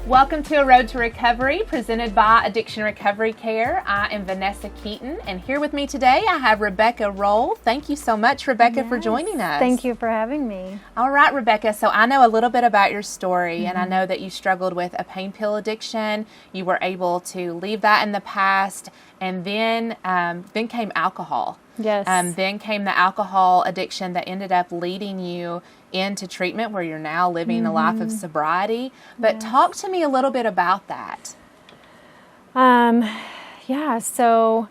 Welcome to A Road to Recovery, presented by Addiction Recovery Care. I am Vanessa Keaton, and here with me today I have Rebecca Rohl. Thank you so much, Rebecca, for joining us. Thank you for having me. All right, Rebecca, so I know a little bit about your story, and I know that you struggled with a pain pill addiction. You were able to leave that in the past, and then came alcohol. Yes. Then came the alcohol addiction that ended up leading you into treatment where you're now living a life of sobriety. But talk to me a little bit about that. So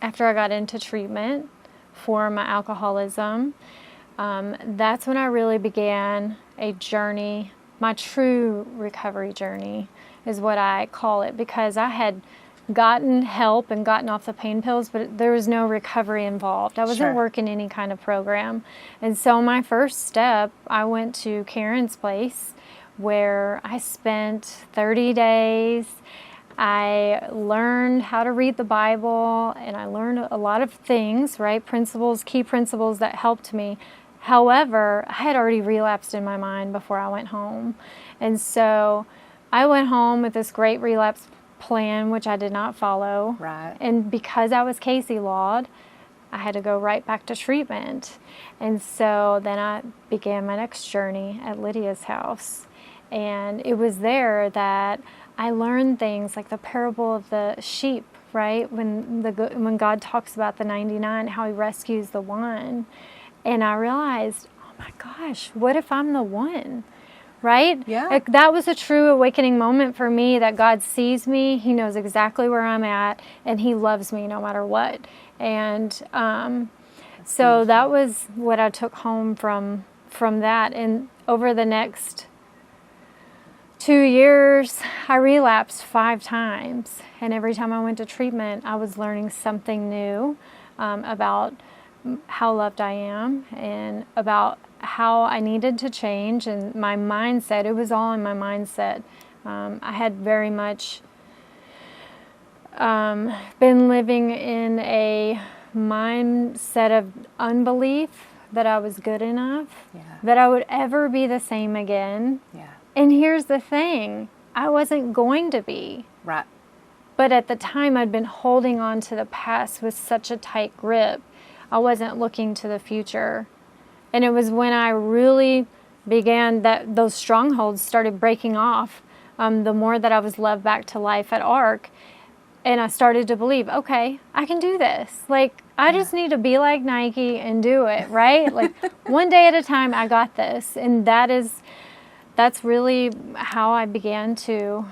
after I got into treatment for my alcoholism, that's when I really began a journey. My true recovery journey is what I call it, because I had gotten help and gotten off the pain pills, but there was no recovery involved. I wasn't working any kind of program. And so my first step, I went to Karen's place, where I spent 30 days. I learned how to read the Bible, and I learned a lot of things, right? Principles, key principles that helped me. However, I had already relapsed in my mind before I went home. And so I went home with this great relapse plan, which I did not follow. Right. And because I was Casey lawed, I had to go right back to treatment. And so then I began my next journey at Lydia's house. And it was there that I learned things like the parable of the sheep, right? When God talks about the 99, how he rescues the one. And I realized, oh my gosh, what if I'm the one? Right? Yeah. Like, that was a true awakening moment for me, that God sees me, he knows exactly where I'm at, and he loves me no matter what. And so that was what I took home from that. And over the next 2 years, I relapsed 5 times. And every time I went to treatment, I was learning something new about how loved I am, and about how I needed to change, and my mindset. It was all in my mindset. I had very much been living in a mindset of unbelief that I was good enough, that I would ever be the same again. Yeah. And here's the thing, I wasn't going to be. Right. But at the time, I'd been holding on to the past with such a tight grip. I wasn't looking to the future. And it was when I really began, that those strongholds started breaking off, the more that I was loved back to life at ARC. And I started to believe, okay, I can do this. Like, I just need to be like Nike and do it, right? Like, one day at a time, I got this. And that's really how I began to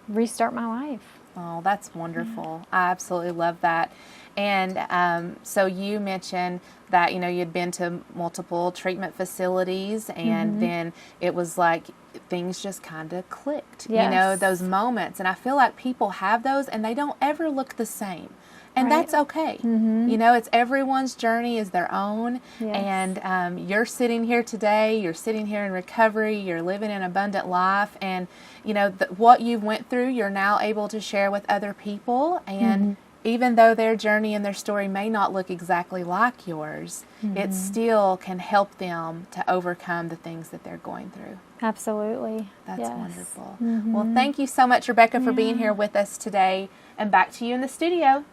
restart my life. Oh, that's wonderful. I absolutely love that. And so you mentioned that, you'd been to multiple treatment facilities, and then it was like things just kind of clicked, those moments. And I feel like people have those, and they don't ever look the same. And that's okay. It's everyone's journey is their own. Yes. And you're sitting here today, you're sitting here in recovery, you're living an abundant life. And, what you went through, you're now able to share with other people. And even though their journey and their story may not look exactly like yours, it still can help them to overcome the things that they're going through. Absolutely. That's wonderful. Well, thank you so much, Rebecca, for being here with us today. And back to you in the studio.